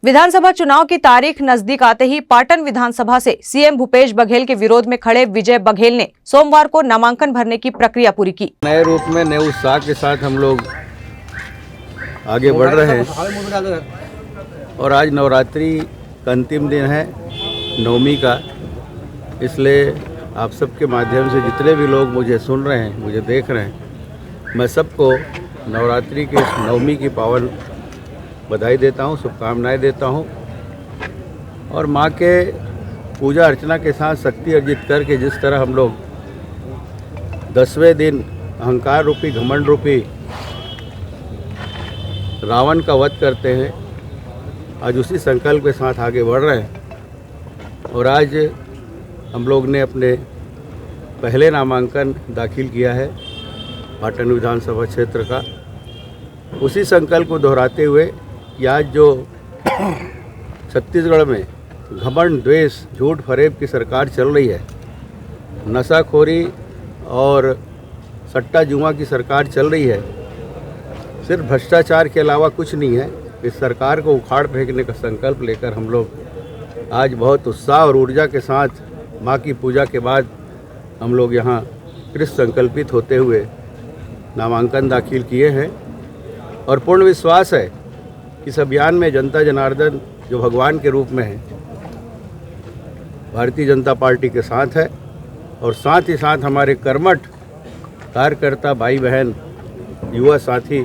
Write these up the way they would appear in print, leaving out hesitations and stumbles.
विधानसभा चुनाव की तारीख नजदीक आते ही पाटन विधानसभा से सीएम भूपेश बघेल के विरोध में खड़े विजय बघेल ने सोमवार को नामांकन भरने की प्रक्रिया पूरी की। नए रूप में नए उत्साह के साथ हम लोग आगे बढ़ रहे हैं और आज नवरात्रि का अंतिम दिन है, नवमी का। इसलिए आप सबके माध्यम से जितने भी लोग मुझे सुन रहे हैं, मुझे देख रहे हैं, मैं सबको नवरात्रि के इस नवमी की पावन बधाई देता हूँ, शुभकामनाएं देता हूँ। और माँ के पूजा अर्चना के साथ शक्ति अर्जित करके जिस तरह हम लोग 10वें दिन अहंकार रूपी, घमंड रूपी रावण का वध करते हैं, आज उसी संकल्प के साथ आगे बढ़ रहे हैं। और आज हम लोग ने अपने पहले नामांकन दाखिल किया है पाटन विधानसभा क्षेत्र का। उसी संकल्प को दोहराते हुए कि आज जो छत्तीसगढ़ में घमंड, द्वेष, झूठ फरेब की सरकार चल रही है, नशाखोरी और सट्टा जुआ की सरकार चल रही है, सिर्फ भ्रष्टाचार के अलावा कुछ नहीं है। इस सरकार को उखाड़ फेंकने का संकल्प लेकर हम लोग आज बहुत उत्साह और ऊर्जा के साथ माँ की पूजा के बाद हम लोग यहाँ कृत संकल्पित होते हुए नामांकन दाखिल किए हैं। और पूर्ण विश्वास है कि इस अभियान में जनता जनार्दन जो भगवान के रूप में है, भारतीय जनता पार्टी के साथ है। और साथ ही साथ हमारे कर्मठ कार्यकर्ता, भाई बहन, युवा साथी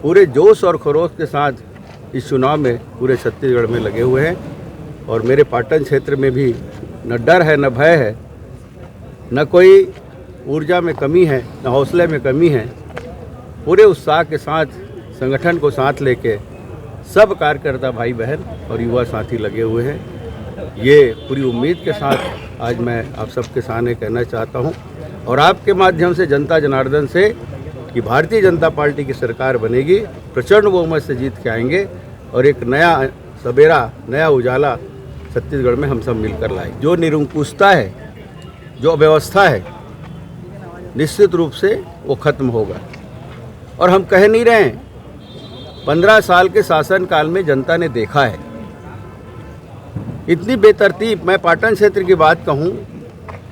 पूरे जोश और खरोश के साथ इस चुनाव में पूरे छत्तीसगढ़ में लगे हुए हैं। और मेरे पाटन क्षेत्र में भी न डर है, न भय है, न कोई ऊर्जा में कमी है, न हौसले में कमी है। पूरे उत्साह के साथ संगठन को साथ लेके सब कार्यकर्ता भाई बहन और युवा साथी लगे हुए हैं। ये पूरी उम्मीद के साथ आज मैं आप सबके सामने कहना चाहता हूं और आपके माध्यम से जनता जनार्दन से कि भारतीय जनता पार्टी की सरकार बनेगी, प्रचंड बहुमत से जीत के आएंगे और एक नया सवेरा, नया उजाला छत्तीसगढ़ में हम सब मिलकर लाए। जो निरंकुशता है, जो अव्यवस्था है, निश्चित रूप से वो खत्म होगा। और हम कह नहीं रहे हैं, 15 साल के शासनकाल में जनता ने देखा है इतनी बेतरतीब। मैं पाटन क्षेत्र की बात कहूं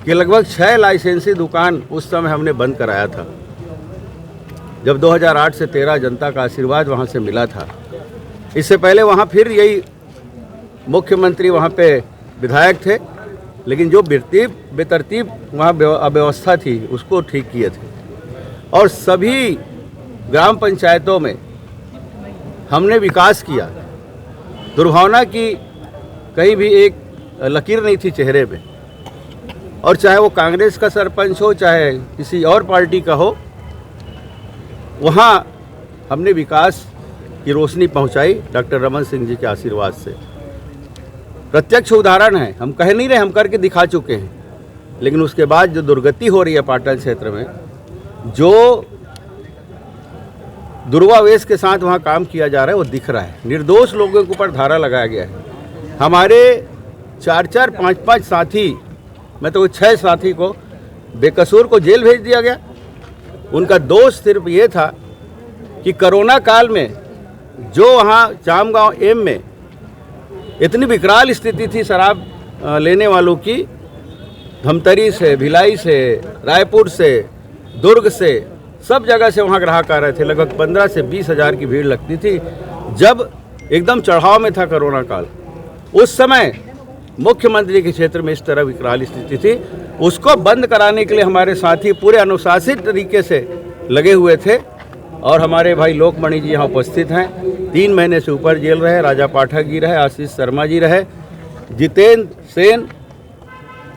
कि लगभग 6 लाइसेंसी दुकान उस समय हमने बंद कराया था, जब 2008 से 13 जनता का आशीर्वाद वहां से मिला था। इससे पहले वहां फिर यही मुख्यमंत्री वहां पे विधायक थे, लेकिन जो बेतरतीब वहाँ अव्यवस्था थी उसको ठीक किए थे। और सभी ग्राम पंचायतों में हमने विकास किया। दुर्भावना की कहीं भी एक लकीर नहीं थी चेहरे पे। और चाहे वो कांग्रेस का सरपंच हो, चाहे किसी और पार्टी का हो, वहाँ हमने विकास की रोशनी पहुँचाई डॉक्टर रमन सिंह जी के आशीर्वाद से। प्रत्यक्ष उदाहरण है, हम कह नहीं रहे, हम करके दिखा चुके हैं। लेकिन उसके बाद जो दुर्गति हो रही है पाटन क्षेत्र में, जो दुर्वावेश के साथ वहाँ काम किया जा रहा है, वो दिख रहा है। निर्दोष लोगों के ऊपर धारा लगाया गया है। हमारे 4-4, 5-5 साथी, मैं तो 6 साथी को बेकसूर को जेल भेज दिया गया। उनका दोष सिर्फ ये था कि कोरोना काल में जो वहाँ चामगांव एम में इतनी विकराल स्थिति थी शराब लेने वालों की, धमतरी से, भिलाई से, रायपुर से, दुर्ग से, सब जगह से वहाँ ग्राहक आ रहे थे। लगभग 15 से 20 हज़ार की भीड़ लगती थी जब एकदम चढ़ाव में था कोरोना काल। उस समय मुख्यमंत्री के क्षेत्र में इस तरह विकराल स्थिति थी, उसको बंद कराने के लिए हमारे साथी पूरे अनुशासित तरीके से लगे हुए थे। और हमारे भाई लोकमणि जी यहाँ उपस्थित हैं, 3 महीने से ऊपर जेल रहे। राजा पाठक जी रहे, आशीष शर्मा जी रहे, जितेंद्र सेन,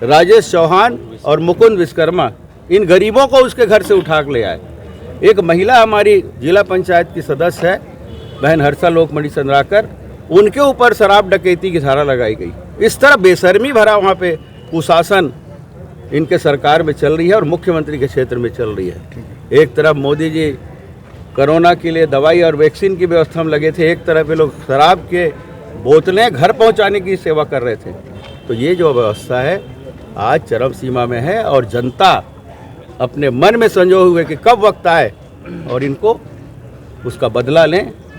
राजेश चौहान और मुकुंद विश्वकर्मा, इन गरीबों को उसके घर से उठा के ले आए। एक महिला हमारी जिला पंचायत की सदस्य है, बहन हर्षा लोकमणि चंद्राकर, उनके ऊपर शराब डकैती की धारा लगाई गई। इस तरह बेशर्मी भरा वहाँ पे कुशासन इनके सरकार में चल रही है और मुख्यमंत्री के क्षेत्र में चल रही है। एक तरफ मोदी जी कोरोना के लिए दवाई और वैक्सीन की व्यवस्था में लगे थे, एक तरफ ये लोग शराब के बोतलें घर पहुंचाने की सेवा कर रहे थे। तो ये जो व्यवस्था है आज चरम सीमा में है और जनता अपने मन में संजोए हुए कि कब वक्त आए और इनको उसका बदला लें।